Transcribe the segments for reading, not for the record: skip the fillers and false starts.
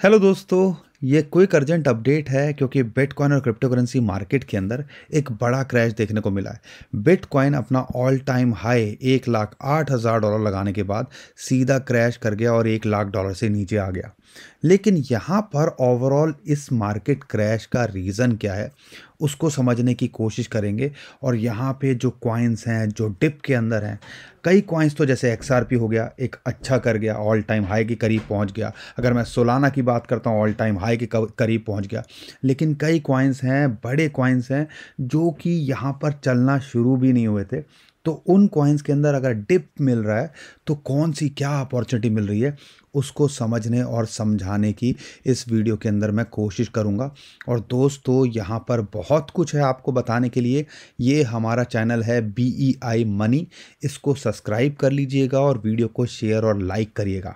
Hello दोस्तों। ये quick urgent update है क्योंकि बिटकॉइन और क्रिप्टो करेंसी मार्केट के अंदर एक बड़ा क्रैश देखने को मिला है। बिटकॉइन अपना ऑल टाइम हाई 1,08,000 डॉलर लगाने के बाद सीधा क्रैश कर गया और 1,00,000 डॉलर से नीचे आ गया। लेकिन यहाँ पर ओवरऑल इस मार्केट क्रैश का रीज़न क्या है उसको समझने की कोशिश करेंगे। और यहाँ पे जो कॉइन्स हैं जो डिप के अंदर हैं, कई कॉइन्स तो जैसे XRP हो गया, एक अच्छा कर गया, ऑल टाइम हाई के करीब पहुँच गया। अगर मैं सोलाना की बात करता हूँ, ऑल टाइम हाई के करीब पहुँच गया। लेकिन कई कॉइन्स हैं, बड़े कॉइन्स हैं जो कि यहाँ पर चलना शुरू भी नहीं हुए थे। तो उन कॉइन्स के अंदर अगर डिप मिल रहा है तो कौन सी क्या अपॉर्चुनिटी मिल रही है उसको समझने और समझाने की इस वीडियो के अंदर मैं कोशिश करूंगा। और दोस्तों, यहाँ पर बहुत कुछ है आपको बताने के लिए। ये हमारा चैनल है BEI मनी, इसको सब्सक्राइब कर लीजिएगा और वीडियो को शेयर और लाइक करिएगा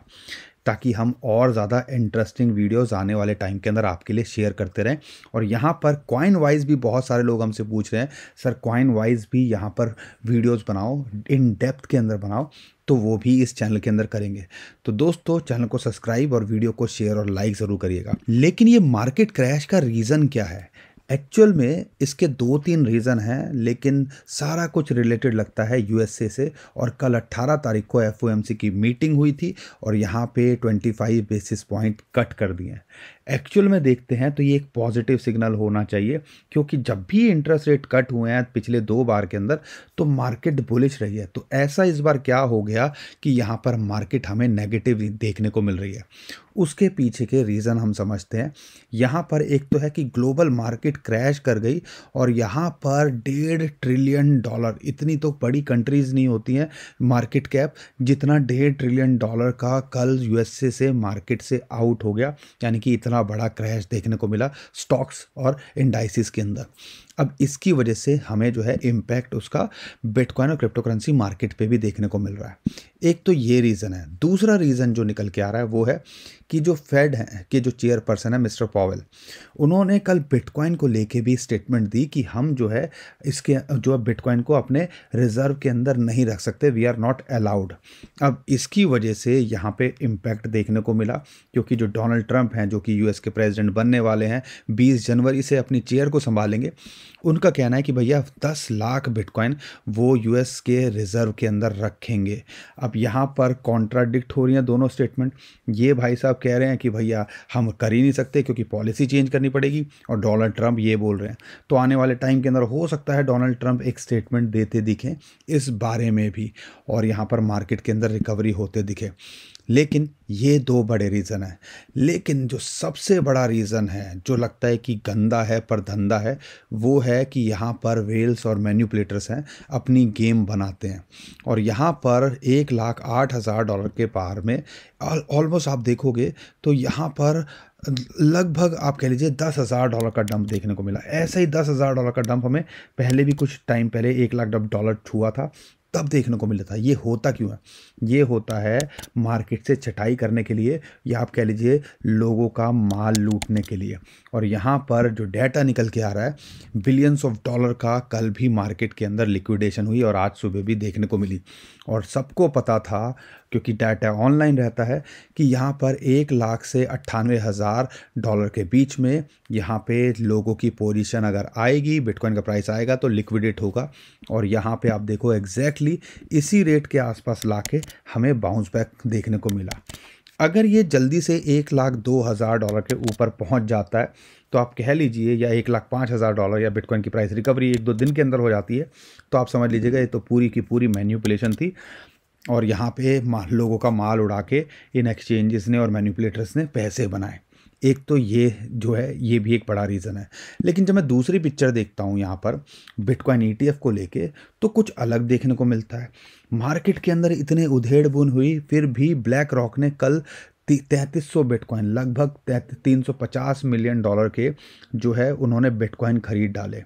ताकि हम और ज़्यादा इंटरेस्टिंग वीडियोस आने वाले टाइम के अंदर आपके लिए शेयर करते रहें। और यहाँ पर कॉइन वाइज भी बहुत सारे लोग हमसे पूछ रहे हैं, सर कॉइन वाइज भी यहाँ पर वीडियोस बनाओ, इन डेप्थ के अंदर बनाओ, तो वो भी इस चैनल के अंदर करेंगे। तो दोस्तों, चैनल को सब्सक्राइब और वीडियो को शेयर और लाइक ज़रूर करिएगा। लेकिन ये मार्केट क्रैश का रीज़न क्या है? एक्चुअल में इसके 2-3 रीज़न हैं, लेकिन सारा कुछ रिलेटेड लगता है USA से। और कल 18 तारीख को FOMC की मीटिंग हुई थी और यहाँ पे 25 बेसिस पॉइंट कट कर दिए हैं। एक्चुअल में देखते हैं तो ये एक पॉजिटिव सिग्नल होना चाहिए, क्योंकि जब भी इंटरेस्ट रेट कट हुए हैं पिछले 2 बार के अंदर तो मार्केट बुलिश रही है। तो ऐसा इस बार क्या हो गया कि यहाँ पर मार्केट हमें नेगेटिव देखने को मिल रही है? उसके पीछे के रीज़न हम समझते हैं। यहाँ पर एक तो है कि ग्लोबल मार्केट क्रैश कर गई और यहाँ पर $1.5 ट्रिलियन, इतनी तो बड़ी कंट्रीज़ नहीं होती हैं मार्केट कैप, जितना $1.5 ट्रिलियन का कल USA से मार्केट से आउट हो गया। यानी कि इतना बड़ा क्रैश देखने को मिला स्टॉक्स और इंडाइसिस के अंदर। अब इसकी वजह से हमें जो है इम्पैक्ट उसका बिटकॉइन और क्रिप्टो करेंसी मार्केट पे भी देखने को मिल रहा है। एक तो ये रीज़न है। दूसरा रीज़न जो निकल के आ रहा है वो है कि जो फेड है कि जो चेयरपर्सन है मिस्टर पॉवेल, उन्होंने कल बिटकॉइन को लेके भी स्टेटमेंट दी कि हम जो है इसके जो बिटकॉइन को अपने रिजर्व के अंदर नहीं रख सकते, वी आर नॉट अलाउड। अब इसकी वजह से यहाँ पे इम्पैक्ट देखने को मिला, क्योंकि जो डोनाल्ड ट्रंप हैं जो कि US के प्रेसिडेंट बनने वाले हैं, 20 जनवरी से अपनी चेयर को संभालेंगे। उनका कहना है कि भैया 10 लाख बिटकॉइन वो US के रिजर्व के अंदर रखेंगे। अब यहाँ पर कॉन्ट्राडिक्ट हो रही हैं दोनों स्टेटमेंट। ये भाई साहब कह रहे हैं कि भैया हम कर ही नहीं सकते क्योंकि पॉलिसी चेंज करनी पड़ेगी, और डोनाल्ड ट्रंप ये बोल रहे हैं। तो आने वाले टाइम के अंदर हो सकता है डोनाल्ड ट्रंप एक स्टेटमेंट देते दिखें इस बारे में भी, और यहाँ पर मार्केट के अंदर रिकवरी होते दिखे। लेकिन ये 2 बड़े रीज़न हैं। लेकिन जो सबसे बड़ा रीज़न है, जो लगता है कि गंदा है पर धंधा है, वो है कि यहाँ पर वेल्स और मैन्युपुलेटर्स हैं, अपनी गेम बनाते हैं। और यहाँ पर $1,08,000 के पार में ऑलमोस्ट आप देखोगे तो यहाँ पर लगभग आप कह लीजिए $10,000 का डंप देखने को मिला। ऐसे ही $10,000 का डंप हमें पहले भी कुछ टाइम पहले $1,00,000 छुआ था, तब देखने को मिला था। ये होता क्यों है? ये होता है मार्केट से छटाई करने के लिए, या आप कह लीजिए लोगों का माल लूटने के लिए। और यहाँ पर जो डाटा निकल के आ रहा है, बिलियंस ऑफ डॉलर का कल भी मार्केट के अंदर लिक्विडेशन हुई और आज सुबह भी देखने को मिली। और सबको पता था, क्योंकि डाटा ऑनलाइन रहता है, कि यहाँ पर 1 लाख से $98,000 के बीच में यहाँ पे लोगों की पोजीशन अगर आएगी, बिटकॉइन का प्राइस आएगा तो लिक्विडेट होगा। और यहाँ पे आप देखो एग्जैक्टली इसी रेट के आसपास लाके हमें बाउंस बैक देखने को मिला। अगर ये जल्दी से $1,02,000 के ऊपर पहुंच जाता है तो आप कह लीजिए, या $1,05,000 या बिटकॉइन की प्राइस रिकवरी 1-2 दिन के अंदर हो जाती है, तो आप समझ लीजिएगा ये तो पूरी की पूरी मैन्युपुलेशन थी। और यहाँ पे लोगों का माल उड़ा के इन एक्सचेंजेस ने और मैन्युपुलेटर्स ने पैसे बनाए। एक तो ये जो है ये भी एक बड़ा रीज़न है। लेकिन जब मैं दूसरी पिक्चर देखता हूँ यहाँ पर बिटकॉइन ETF को लेके, तो कुछ अलग देखने को मिलता है। मार्केट के अंदर इतने उधेड़ बुन हुई, फिर भी ब्लैक रॉक ने कल 3300 बिटकॉइन, लगभग $350 मिलियन के जो है उन्होंने बिटकॉइन खरीद डाले।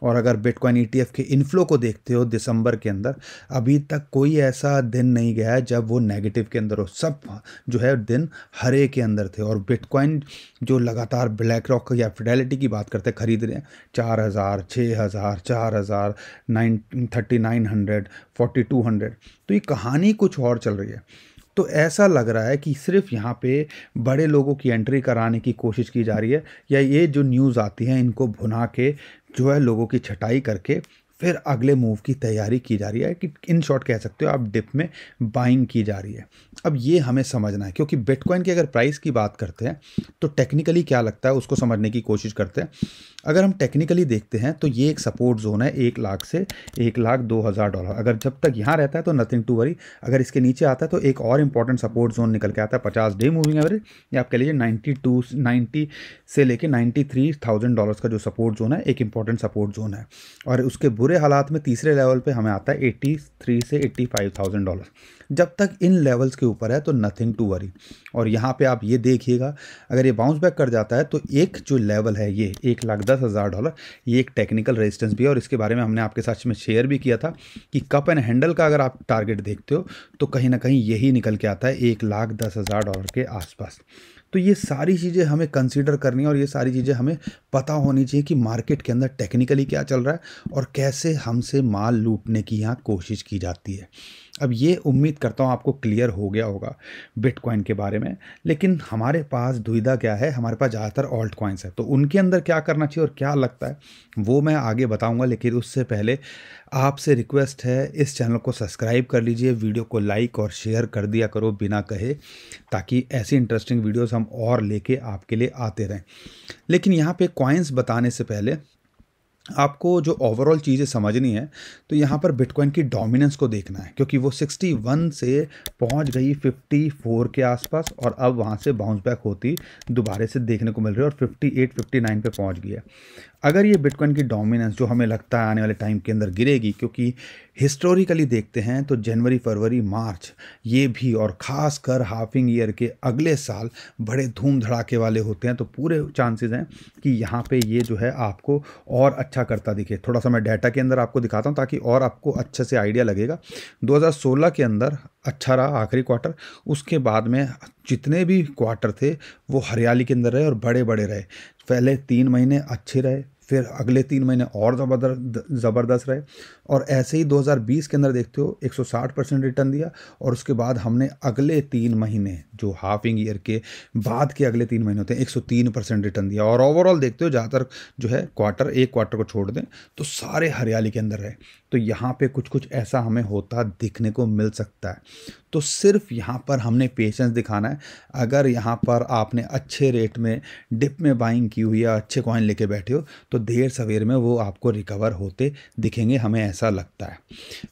और अगर बिटकॉइन ETF के इनफ्लो को देखते हो दिसंबर के अंदर, अभी तक कोई ऐसा दिन नहीं गया है जब वो नेगेटिव के अंदर हो। सब जो है दिन हरे के अंदर थे। और बिटकॉइन जो लगातार ब्लैक रॉक या फिडेलिटी की बात करते खरीद रहे हैं, 4,000, 6,000, 4,000, 3900, 4,200। तो ये कहानी कुछ और चल रही है। तो ऐसा लग रहा है कि सिर्फ यहाँ पे बड़े लोगों की एंट्री कराने की कोशिश की जा रही है, या ये जो न्यूज़ आती है इनको भुना के जो है लोगों की छटाई करके फिर अगले मूव की तैयारी की जा रही है, कि इन शॉर्ट कह सकते हो आप डिप में बाइंग की जा रही है। अब ये हमें समझना है, क्योंकि बिटकॉइन की अगर प्राइस की बात करते हैं तो टेक्निकली क्या लगता है उसको समझने की कोशिश करते हैं। अगर हम टेक्निकली देखते हैं तो ये एक सपोर्ट जोन है 1 लाख से 1,02,000 अगर जब तक यहाँ रहता है तो नथिंग टू वरी। अगर इसके नीचे आता है तो एक और इंपॉर्टेंट सपोर्ट जोन निकल के आता है 50 डे मूविंग एवरेज, या आप कह लीजिए 90 से लेके $93,000 का जो सपोर्ट जोन है, एक इंपॉर्टेंट सपोर्ट जोन है। और उसके बुरे हालात में तीसरे लेवल पे हमें आता है 83 से $85,000। जब तक इन लेवल्स के ऊपर है तो नथिंग टू वरी। और यहाँ पे आप ये देखिएगा, अगर ये बाउंस बैक कर जाता है तो एक जो लेवल है ये $1,10,000, ये एक टेक्निकल रेजिस्टेंस भी है, और इसके बारे में हमने आपके साथ में शेयर भी किया था कि कप एंड हैंडल का अगर आप टारगेट देखते हो तो कहीं ना कहीं यही निकल के आता है $1,10,000 के आसपास। तो ये सारी चीज़ें हमें कंसीडर करनी है, और ये सारी चीज़ें हमें पता होनी चाहिए कि मार्केट के अंदर टेक्निकली क्या चल रहा है और कैसे हमसे माल लूटने की यहाँ कोशिश की जाती है। अब ये उम्मीद करता हूँ आपको क्लियर हो गया होगा बिटकॉइन के बारे में। लेकिन हमारे पास दुविधा क्या है, हमारे पास ज़्यादातर ऑल्ट कॉइन्स है, तो उनके अंदर क्या करना चाहिए और क्या लगता है वो मैं आगे बताऊंगा। लेकिन उससे पहले आपसे रिक्वेस्ट है, इस चैनल को सब्सक्राइब कर लीजिए, वीडियो को लाइक और शेयर कर दिया करो बिना कहे, ताकि ऐसी इंटरेस्टिंग वीडियोस हम और लेके आपके लिए आते रहें। लेकिन यहाँ पे कॉइन्स बताने से पहले आपको जो ओवरऑल चीज़ें समझनी है, तो यहाँ पर बिटकॉइन की डोमिनेंस को देखना है, क्योंकि वो 61 से पहुँच गई 54 के आसपास, और अब वहाँ से बाउंस बैक होती दोबारा से देखने को मिल रही है और 58-59 पे पहुँच गई है। अगर ये बिटकॉइन की डोमिनेंस जो हमें लगता है आने वाले टाइम के अंदर गिरेगी, क्योंकि हिस्टोरिकली देखते हैं तो जनवरी, फरवरी, मार्च ये भी, और ख़ासकर हाफिंग ईयर के अगले साल बड़े धूम धड़ाके वाले होते हैं, तो पूरे चांसेस हैं कि यहाँ पे ये जो है आपको और अच्छा करता दिखे। थोड़ा सा मैं डाटा के अंदर आपको दिखाता हूँ ताकि और आपको अच्छे से आइडिया लगेगा। 2016 के अंदर अच्छा रहा आखिरी क्वार्टर, उसके बाद में जितने भी क्वार्टर थे वो हरियाली के अंदर रहे और बड़े बड़े रहे। पहले 3 महीने अच्छे रहे, फिर अगले 3 महीने और ज़बरदस्त रहे, और ऐसे ही 2020 के अंदर देखते हो 160% रिटर्न दिया, और उसके बाद हमने अगले 3 महीने जो हाफिंग ईयर के बाद के अगले 3 महीने होते हैं 103% रिटर्न दिया। और ओवरऑल देखते हो ज़्यादातर जो है क्वार्टर, एक क्वार्टर को छोड़ दें तो सारे हरियाली के अंदर रहे। तो यहाँ पे कुछ कुछ ऐसा हमें होता दिखने को मिल सकता है। तो सिर्फ यहाँ पर हमने पेशेंस दिखाना है। अगर यहाँ पर आपने अच्छे रेट में डिप में बाइंग की हुई या अच्छे कॉइन लेके बैठे हो तो देर सवेर में वो आपको रिकवर होते दिखेंगे, हमें ऐसा लगता है।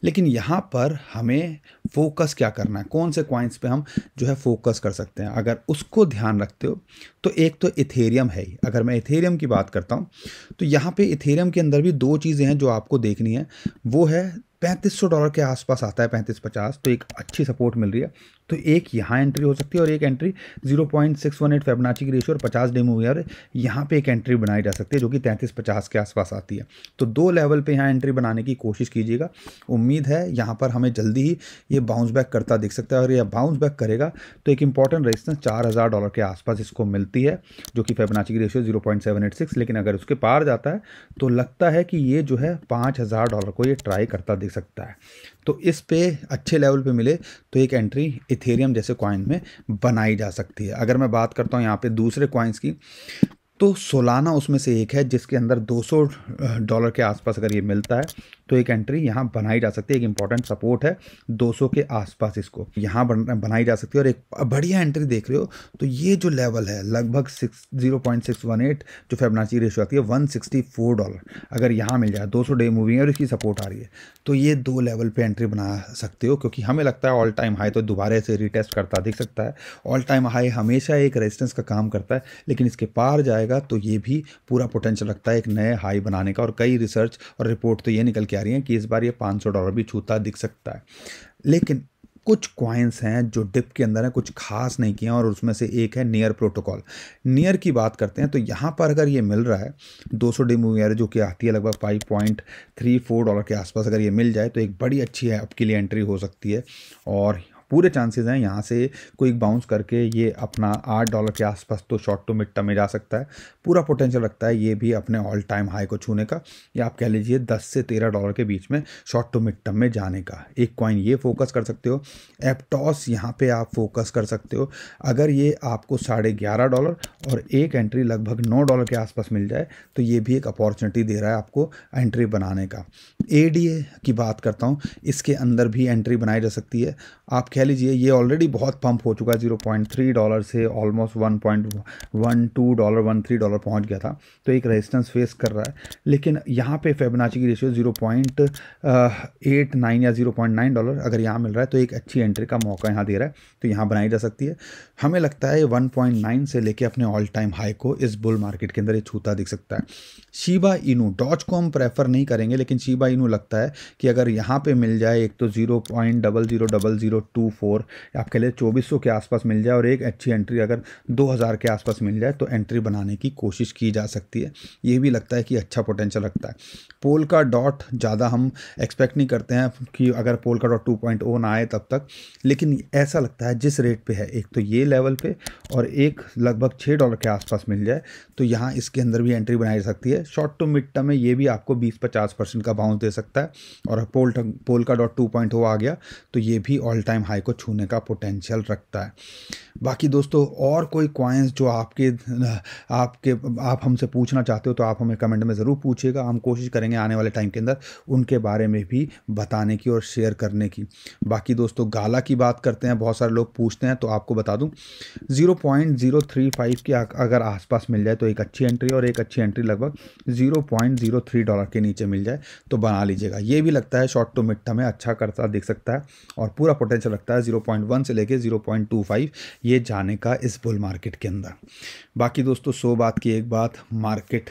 लेकिन यहाँ पर हमें फोकस क्या करना है, कौन से कॉइन्स पे हम जो है फोकस कर सकते हैं, अगर उसको ध्यान रखते हो तो एक तो इथेरियम है ही। अगर मैं इथेरियम की बात करता हूँ तो यहाँ पे इथेरियम के अंदर भी 2 चीज़ें हैं जो आपको देखनी है। वो है $3,500 के आसपास आता है, 35-50, तो एक अच्छी सपोर्ट मिल रही है। तो एक यहाँ एंट्री हो सकती है, और एक एंट्री 0.618 फिबोनाची की रेशियो और 50 डे मूविंग एवरेज, यहाँ पे एक एंट्री बनाई जा सकती है जो कि 33-50 के आसपास आती है। तो 2 लेवल पे यहाँ एंट्री बनाने की कोशिश कीजिएगा। उम्मीद है यहाँ पर हमें जल्दी ही ये बाउंस बैक करता दिख सकता है, और यह बाउंस बैक करेगा तो एक इंपॉर्टेंट रेजिस्टेंस $4,000 के आसपास इसको मिलती है, जो कि फिबोनाची की रेशियो 0.786। लेकिन अगर उसके पार जाता है तो लगता है कि ये जो है $5,000 को ये ट्राई करता दिख सकता है। तो इस पे अच्छे लेवल पे मिले तो एक एंट्री इथेरियम जैसे कॉइन में बनाई जा सकती है। अगर मैं बात करता हूँ यहाँ पे दूसरे कॉइन्स की, तो सोलाना उसमें से एक है जिसके अंदर $200 के आसपास अगर ये मिलता है तो एक एंट्री यहाँ बनाई जा सकती है। एक इंपॉर्टेंट सपोर्ट है 200 के आसपास, इसको यहाँ बनाई जा सकती है। और एक बढ़िया एंट्री देख रहे हो तो ये जो लेवल है लगभग 0.618 जो फिबोनाची रेशियो आती है $164, अगर यहाँ मिल जाए 200 डे मूविंग और इसकी सपोर्ट आ रही है तो ये 2 लेवल पे एंट्री बना सकते हो, क्योंकि हमें लगता है ऑल टाइम हाई तो दोबारा से रिटेस्ट करता दिख सकता है। ऑल टाइम हाई हमेशा एक रेजिस्टेंस का काम करता है, लेकिन इसके पार जाएगा तो ये भी पूरा पोटेंशियल रखता है एक नए हाई बनाने का। और कई रिसर्च और रिपोर्ट तो ये निकल के आ रही हैं कि इस बार ये $500 भी छूता दिख सकता है। लेकिन कुछ कॉइन्स हैं जो डिप के अंदर हैं, कुछ खास नहीं किए हैं, और उसमें से एक है नियर प्रोटोकॉल। नियर की बात करते हैं तो यहाँ पर अगर ये मिल रहा है 200 डे मूविंग एवरेज जो कि आती है लगभग $5.34 के आसपास, अगर ये मिल जाए तो एक बड़ी अच्छी है आपके लिए एंट्री हो सकती है। और पूरे चांसेस हैं यहाँ से कोई बाउंस करके ये अपना $8 के आसपास तो शॉर्ट टू मिड टर्म में जा सकता है। पूरा पोटेंशियल रखता है ये भी अपने ऑल टाइम हाई को छूने का, या आप कह लीजिए $10 से $13 के बीच में शॉर्ट टू मिड टर्म में जाने का। एक कॉइन ये फोकस कर सकते हो। एप्टॉस यहाँ पे आप फोकस कर सकते हो। अगर ये आपको $11.5 और एक एंट्री लगभग $9 के आसपास मिल जाए तो ये भी एक अपॉर्चुनिटी दे रहा है आपको एंट्री बनाने का। एडीए की बात करता हूँ, इसके अंदर भी एंट्री बनाई जा सकती है। आप कह लीजिए ये ऑलरेडी बहुत पंप हो चुका है, $0.3 से ऑलमोस्ट $1.12 पहुंच गया था, तो एक रेजिस्टेंस फेस कर रहा है। लेकिन यहाँ पे फिबोनाची की रेशियो 0.89 या $0.9 अगर यहाँ मिल रहा है तो एक अच्छी एंट्री का मौका यहाँ दे रहा है, तो यहाँ बनाई जा सकती है। हमें लगता है 1.9 से लेके अपने ऑल टाइम हाई को इस बुल मार्केट के अंदर ये छूता दिख सकता है। शिबा इनू, डॉज को हम प्रेफर नहीं करेंगे, लेकिन शिबा इनू लगता है कि अगर यहाँ पे मिल जाए एक तो 0.000024 आप कह ले 2400 के आसपास मिल जाए और एक अच्छी एंट्री अगर 2000 के आसपास मिल जाए तो एंट्री बनाने की कोशिश की जा सकती है। ये भी लगता है कि अच्छा पोटेंशियल रखता है। पोल्का डॉट ज़्यादा हम एक्सपेक्ट नहीं करते हैं कि अगर पोल्का डॉट 2.0 ना आए तब तक, लेकिन ऐसा लगता है जिस रेट पे है, एक तो ये लेवल पे और एक लगभग $6 के आसपास मिल जाए तो यहाँ इसके अंदर भी एंट्री बनाई जा सकती है। शॉर्ट टू मिड टर्म में ये भी आपको 20-50% का बाउंस दे सकता है, और पोल्का डॉट 2.0 आ गया तो ये भी ऑल टाइम हाई को छूने का पोटेंशियल रखता है। बाकी दोस्तों और कोई कॉइन्स जो आप हमसे पूछना चाहते हो तो आप हमें कमेंट में ज़रूर पूछिएगा। हम कोशिश करेंगे आने वाले टाइम के अंदर उनके बारे में भी बताने की और शेयर करने की। बाकी दोस्तों गाला की बात करते हैं, बहुत सारे लोग पूछते हैं तो आपको बता दूं 0.035 के अगर आसपास मिल जाए तो एक अच्छी एंट्री, और एक अच्छी एंट्री लगभग $0.03 के नीचे मिल जाए तो बना लीजिएगा। ये भी लगता है शॉर्ट टू मिड टर्म में अच्छा करता दिख सकता है, और पूरा पोटेंशियल रखता है 0.1 से लेके 0.25 ये जाने का इस बुल मार्केट के अंदर। बाकी दोस्तों 100 बात की एक बात, मार्केट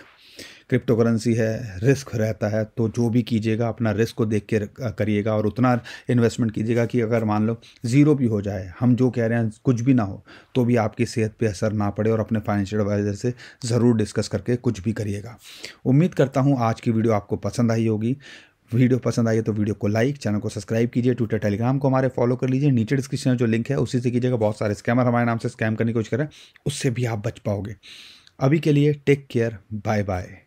क्रिप्टो करेंसी है, रिस्क रहता है, तो जो भी कीजिएगा अपना रिस्क को देख के करिएगा और उतना इन्वेस्टमेंट कीजिएगा कि अगर मान लो ज़ीरो भी हो जाए, हम जो कह रहे हैं कुछ भी ना हो, तो भी आपकी सेहत पे असर ना पड़े, और अपने फाइनेंशियल एडवाइजर से ज़रूर डिस्कस करके कुछ भी करिएगा। उम्मीद करता हूँ आज की वीडियो आपको पसंद आई होगी। वीडियो पसंद आई है तो वीडियो को लाइक, चैनल को सब्सक्राइब कीजिए, ट्विटर टेलीग्राम को हमारे फॉलो कर लीजिए। नीचे डिस्क्रिप्शन में जो लिंक है उसी से कीजिएगा। बहुत सारे स्कैमर हमारे नाम से स्कैम करने की कोशिश करें, उससे भी आप बच पाओगे। अभी के लिए टेक केयर, बाय बाय।